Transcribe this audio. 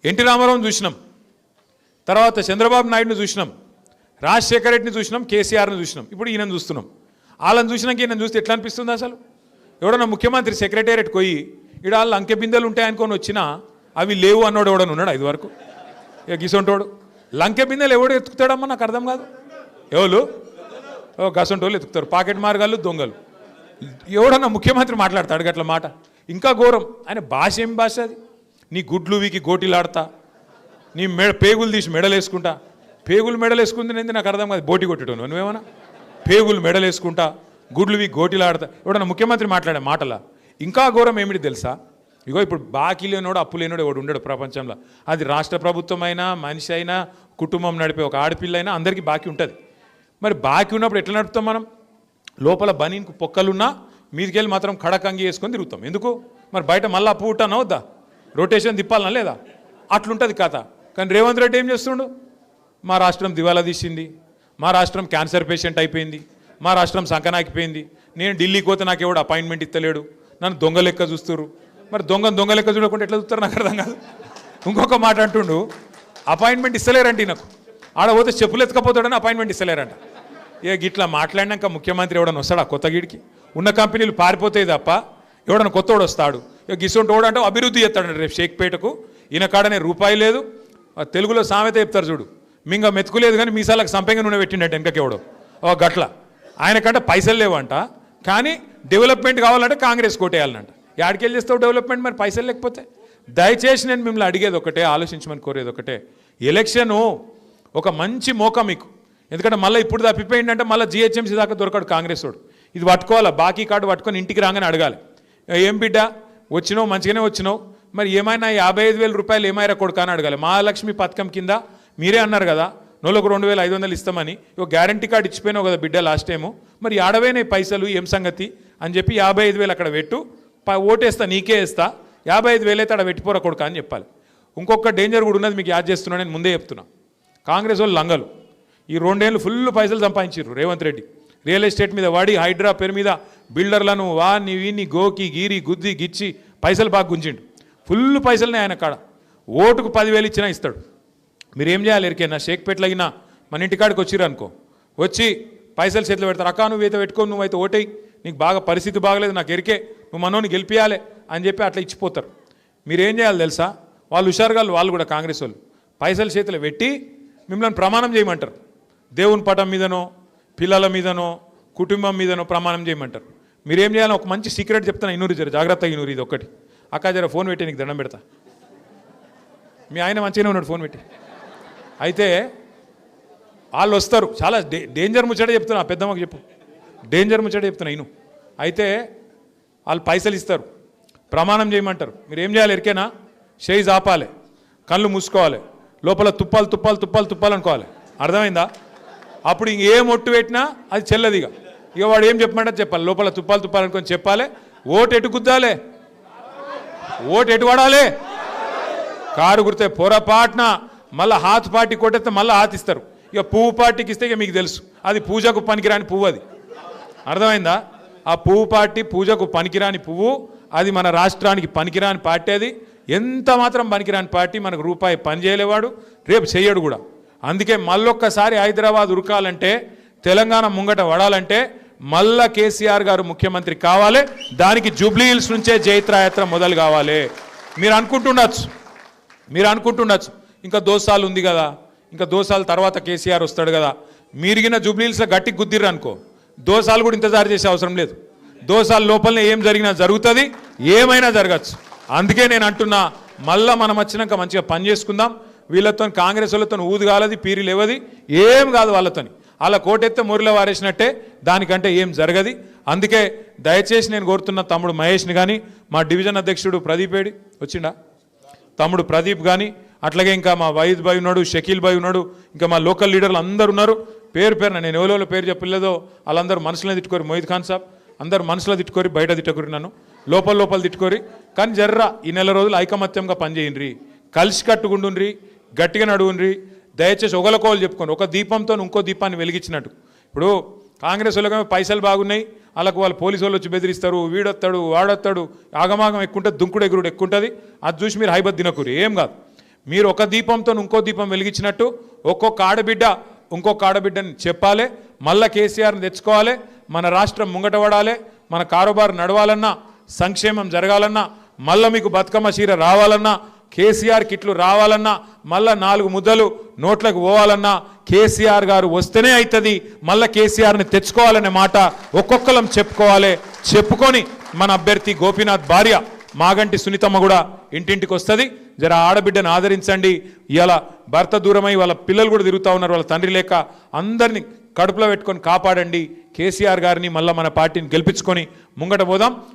NT రామారావుని చూసినాం, తర్వాత చంద్రబాబు నాయుడుని చూసినాం, రాజశేఖర రెడ్డిని చూసినాం, కేసీఆర్ని చూసినాం, ఇప్పుడు ఈయనను చూస్తున్నాం. వాళ్ళని చూసినాక ఈయన చూస్తే ఎట్లా అనిపిస్తుంది? అసలు ఎవడన్నా ముఖ్యమంత్రి సెక్రటేరియట్ పోయి ఇక్కడ వాళ్ళు అంకె బిందెలు ఉంటాయనుకొని వచ్చినా అవి లేవు అన్నోడు ఎవడన్నా ఉన్నాడు ఇది వరకు? ఇక గిసొంటోడు లంకె బిందెలు ఎవడు ఎత్తుకుతాడమ్మా? నాకు అర్థం కాదు. ఎవరు గసంటోళ్ళు ఎత్తుకుతారు, పాకెట్ మార్గాలు, దొంగలు. ఎవడన్నా ముఖ్యమంత్రి మాట్లాడతాడు గట్ల మాట? ఇంకా ఘోరం. ఆయన భాష ఏం భాష అది? నీ గుడ్లు వీకి గోటీలాడతా, నీ పేగులు తీసి మెడలేసుకుంటా. పేగులు మెడలేసుకుంది నేను నాకు అర్థం కాదు. బోటి కొట్టేటోను నువ్వేమన్నా? పేగులు మెడలేసుకుంటా, గుడ్లు వీకి గోటీలాడతా. ఎవడన్నా ముఖ్యమంత్రి మాట్లాడే మాటలా? ఇంకా ఘోరం ఏమిటి తెలుసా? ఇగో ఇప్పుడు బాకీ లేనోడు, అప్పు లేనోడు ఎవడు ఉండడు ప్రపంచంలో. అది రాష్ట్ర ప్రభుత్వం అయినా, మనిషి అయినా, కుటుంబం నడిపే ఒక ఆడపిల్ల అయినా అందరికీ బాకీ ఉంటుంది. మరి బాకీ ఉన్నప్పుడు ఎట్లా నడుపుతాం మనం? లోపల బనీన్కు పొక్కలున్నా మీదికెళ్ళి మాత్రం కడకంగి వేసుకొని తిరుగుతాం. ఎందుకు? మరి బయట మళ్ళీ అప్పు ఉంటానా వద్దా? రొటేషన్ తిప్పాలనా లేదా? అట్లుంటుంది కథ. కానీ రేవంత్ రెడ్డి ఏం చేస్తుండు? మా రాష్ట్రం దివాలా తీసింది, మా రాష్ట్రం క్యాన్సర్ పేషెంట్ అయిపోయింది, మా రాష్ట్రం సంకనాకిపోయింది, నేను ఢిల్లీకి పోతే నాకు ఎవడు అపాయింట్మెంట్ ఇస్తలేడు, నన్ను దొంగ లెక్క చూస్తారు. మరి దొంగ లెక్క చూడకుండా ఎట్లా చూస్తారు నాకు అర్థం కాదు. ఇంకొక మాట అంటుండు, అపాయింట్మెంట్ ఇస్తలేరంటే నాకు ఆడ పోతే చెప్పులు ఎత్తుకపోతాడని అపాయింట్మెంట్ ఇస్తలేరంట. ఇక గిట్లా మాట్లాడినాక ముఖ్యమంత్రి ఎవడన్నా వస్తాడా కొత్త గిడికి? ఉన్న కంపెనీలు పారిపోతాయి తప్ప ఎవడన్నా కొత్తోడు వస్తాడు? ఇక గిసొంటి వాడు అంటే అభివృద్ధి చేస్తాడు. రేపు షేక్పేటకు ఈయన కాడనే రూపాయి లేదు. తెలుగులో సామెత చెప్తారు చూడు, మింగ మెతుకులేదు కానీ మీసాలకు సంపెంగ నూనె పెట్టిండట వెనకకెవడో ఓ గట్ల. ఆయనకంటే పైసలు లేవంట, కానీ డెవలప్మెంట్ కావాలంటే కాంగ్రెస్ కోటేయాలంట. యాడికెళ్ళి చేస్తావు డెవలప్మెంట్ మరి పైసలు లేకపోతే? దయచేసి నేను మిమ్మల్ని అడిగేది ఒకటే, ఆలోచించమని కోరేది ఒకటే, ఎలక్షను ఒక మంచి మోక మీకు. ఎందుకంటే మళ్ళీ ఇప్పుడు తప్పిపోయిందంటే మళ్ళీ జిహెచ్ఎంసీ దాకా దొరకడు కాంగ్రెస్ వాడు. ఇది పట్టుకోవాలా, బాకీ కార్డు పట్టుకొని ఇంటికి రాగానే అడగాలి, ఏం బిడ్డ వచ్చినావు, మంచిగానే వచ్చినావు, మరి ఏమైనా 55,000 రూపాయలు ఏమైనా కొడుకు అని అడగాలి. మహాలక్ష్మి పథకం కింద మీరే అన్నారు కదా నెలకు 2,500 ఇస్తామని, ఒక గ్యారంటీ కార్డు ఇచ్చిపోయినావు కదా బిడ్డ లాస్ట్ టైము, మరి ఆడవేనే పైసలు ఏం సంగతి అని చెప్పి 55,000 అక్కడ పెట్టు, ఓటేస్తా నీకే వేస్తా, 55,000 అయితే అక్కడ పెట్టిపోరా కొడుకు అని చెప్పాలి. ఇంకొక డేంజర్ కూడా ఉన్నది మీకు యాద్ చేస్తున్నా, నేను ముందే చెప్తున్నా. కాంగ్రెస్ వాళ్ళు లంగలు ఈ 2 ఏళ్ళు ఫుల్ పైసలు సంపాదించారు రేవంత్ రెడ్డి. రియల్ ఎస్టేట్ మీద వాడి, హైడ్రా పేరు మీద బిల్డర్లను వాని వీని గోకి గీరి గుద్ది గిచ్చి పైసలు బాగా గుంజిండు. ఫుల్ పైసలనే ఆయన కాడ. ఓటుకు 10,000 ఇచ్చినా ఇస్తాడు. మీరు ఏం చేయాలి? ఎరికైనా షేక్పేటలగినా మన ఇంటికాడికి వచ్చిర్రు అనుకో, వచ్చి పైసలు చేతిలో పెడతారు. అక్క నువ్వైతే పెట్టుకో, నువ్వైతే ఓటేయి, నీకు బాగా పరిస్థితి బాగలేదు, నాకు ఎరికే, నువ్వు మనోని గెలిపియాలి అని చెప్పి అట్లా ఇచ్చిపోతారు. మీరేం చేయాలి తెలుసా? వాళ్ళు హుషారుగాళ్ళు, వాళ్ళు కూడా కాంగ్రెస్ వాళ్ళు పైసలు చేతిలో పెట్టి మిమ్మల్ని ప్రమాణం చేయమంటారు. దేవుని పటం మీదనో, పిల్లల మీదనో, కుటుంబం మీదనో ప్రమాణం చేయమంటారు. మీరేం చేయాలి? ఒక మంచి సీక్రెట్ చెప్తాను, ఇన్నూరు జర జాగ్రత్తగా ఇన్నూరు. ఇది ఒక్కటి, అక్క జర ఫోన్ పెట్టి నీకు దండం పెడతా. మీ ఆయన మంచిగానే ఉన్నాడు ఫోన్ పెట్టి. అయితే వాళ్ళు వస్తారు, చాలా డేంజర్ ముచ్చట చెప్తున్నా, పెద్దమ్మకి చెప్పు, డేంజర్ ముచ్చట చెప్తున్నా ఇను. అయితే వాళ్ళు పైసలు ఇస్తారు, ప్రమాణం చేయమంటారు. మీరు ఏం చేయాలి ఎరికేనా? చేయి ఆపాలి, కళ్ళు మూసుకోవాలి, లోపల తుప్పాలు తుప్పాలు తుప్పాలు తుప్పాలు అనుకోవాలి. అర్థమైందా? అప్పుడు ఇంకేం ఒట్టు పెట్టినా అది చెల్లదిగా. ఇక వాడు ఏం చెప్పమంటే చెప్పాలి, లోపల తుప్పాలు తుప్పాలు అనుకొని చెప్పాలి. ఓటు ఎటు గుద్దాలి, ఓటు ఎటు పడాలి? కారు గుర్తే పొరపాటున మళ్ళీ హాత్ పార్టీ కొట్టేస్తే మళ్ళీ హాత్ ఇస్తారు. ఇక పువ్వు పార్టీకి ఇస్తే ఇక మీకు తెలుసు, అది పూజకు పనికిరాని పువ్వు. అది అర్థమైందా? ఆ పువ్వు పార్టీ పూజకు పనికిరాని పువ్వు, అది మన రాష్ట్రానికి పనికిరాని పార్టీ. అది ఎంత మాత్రం పనికిరాని పార్టీ, మనకు రూపాయి పని చేయలేవాడు, రేపు చెయ్యడు కూడా. అందుకే మళ్ళొక్కసారి హైదరాబాద్ ఉరకాలంటే, తెలంగాణ ముంగట వడాలంటే మళ్ళా కేసీఆర్ గారు ముఖ్యమంత్రి కావాలి. దానికి జూబ్లీ హిల్స్ నుంచే జైత్రయాత్ర మొదలు కావాలి. మీరు అనుకుంటుండొచ్చు ఇంకా దోసాలు ఉంది కదా, ఇంకా దోసాల తర్వాత కేసీఆర్ వస్తాడు కదా. మీరిగిన జూబ్లీ హిల్స్లో గట్టి గుద్దిర్రు అనుకో, దోసాలు కూడా ఇంతజారు చేసే అవసరం లేదు. దోసాల లోపలనే ఏం జరిగినా జరుగుతుంది, ఏమైనా జరగచ్చు. అందుకే నేను అంటున్నా, మళ్ళా మనం వచ్చినాక మంచిగా పని చేసుకుందాం. వీళ్ళతో కాంగ్రెస్ వాళ్ళతో ఊది కాలది, పీరి లేవది, ఏం కాదు వాళ్ళతోని. అలా కోటెత్తే మురిలో వారేసినట్టే, దానికంటే ఏం జరగది. అందుకే దయచేసి నేను కోరుతున్న తమ్ముడు మహేష్ని కానీ, మా డివిజన్ అధ్యక్షుడు ప్రదీప్ ఏడి వచ్చిండా, తమ్ముడు ప్రదీప్ కానీ, అట్లాగే ఇంకా మా వైద్ భాయ్ ఉన్నాడు, షకీల్ భాయ్ ఉన్నాడు, ఇంకా మా లోకల్ లీడర్లు అందరు ఉన్నారు. పేరున నేను ఎవరో పేరు చెప్పలేదో వాళ్ళందరూ మనసులో తిట్టుకోరు. మొహిద్ ఖాన్ సాబ్ అందరు మనసులో తిట్టుకోరి, బయట తిట్టుకోరి, నన్ను లోపల తిట్టుకోరి. కానీ జర్రా ఈ నెల రోజులు ఐకమత్యంగా పనిచేయండి, కలిసి కట్టుకుండుండ్రి, గట్టిగా నడువుండ్రి. దయచేసి ఒకరికోలు చెప్పుకోండి, ఒక దీపంతో ఇంకో దీపాన్ని వెలిగించినట్టు. ఇప్పుడు కాంగ్రెస్ వాళ్ళకి పైసలు బాగున్నాయి, వాళ్ళకు వాళ్ళు పోలీసు వాళ్ళు వచ్చి బెదిరిస్తారు, వీడొస్తాడు వాడొస్తాడు, ఆగమాగం ఎక్కుంటుంది, దుంకుడు ఎగురుడు ఎక్కుంటుంది. అది చూసి మీరు హైబత్ తినకూరి, ఏం కాదు. మీరు ఒక దీపంతో ఇంకో దీపం వెలిగించినట్టు ఒక్కొక్క ఆడబిడ్డ ఇంకొక ఆడబిడ్డని చెప్పాలి, మళ్ళా కేసీఆర్ని తెచ్చుకోవాలి, మన రాష్ట్రం ముంగటపడాలి, మన కారోబారు నడవాలన్నా, సంక్షేమం జరగాలన్నా, మళ్ళా మీకు బతుకమ్మ చీర రావాలన్నా, కేసీఆర్ కిట్లు రావాలన్నా, మళ్ళా 4 ముద్దలు నోట్లకు పోవాలన్నా కేసీఆర్ గారు వస్తేనే అవుతుంది. మళ్ళా కేసీఆర్ని తెచ్చుకోవాలనే మాట ఒక్కొక్కరం చెప్పుకోవాలి. చెప్పుకొని మన అభ్యర్థి గోపీనాథ్ భార్య మాగంటి సునీతమ్మ కూడా ఇంటింటికి వస్తుంది. జర ఆడబిడ్డను ఆదరించండి. ఇవాళ భర్త దూరమై వాళ్ళ పిల్లలు కూడా తిరుగుతూ ఉన్నారు, వాళ్ళ తండ్రి లేక. అందరినీ కడుపులో పెట్టుకొని కాపాడండి. కేసీఆర్ గారిని మళ్ళీ మన పార్టీని గెలిపించుకొని ముంగట పోదాం.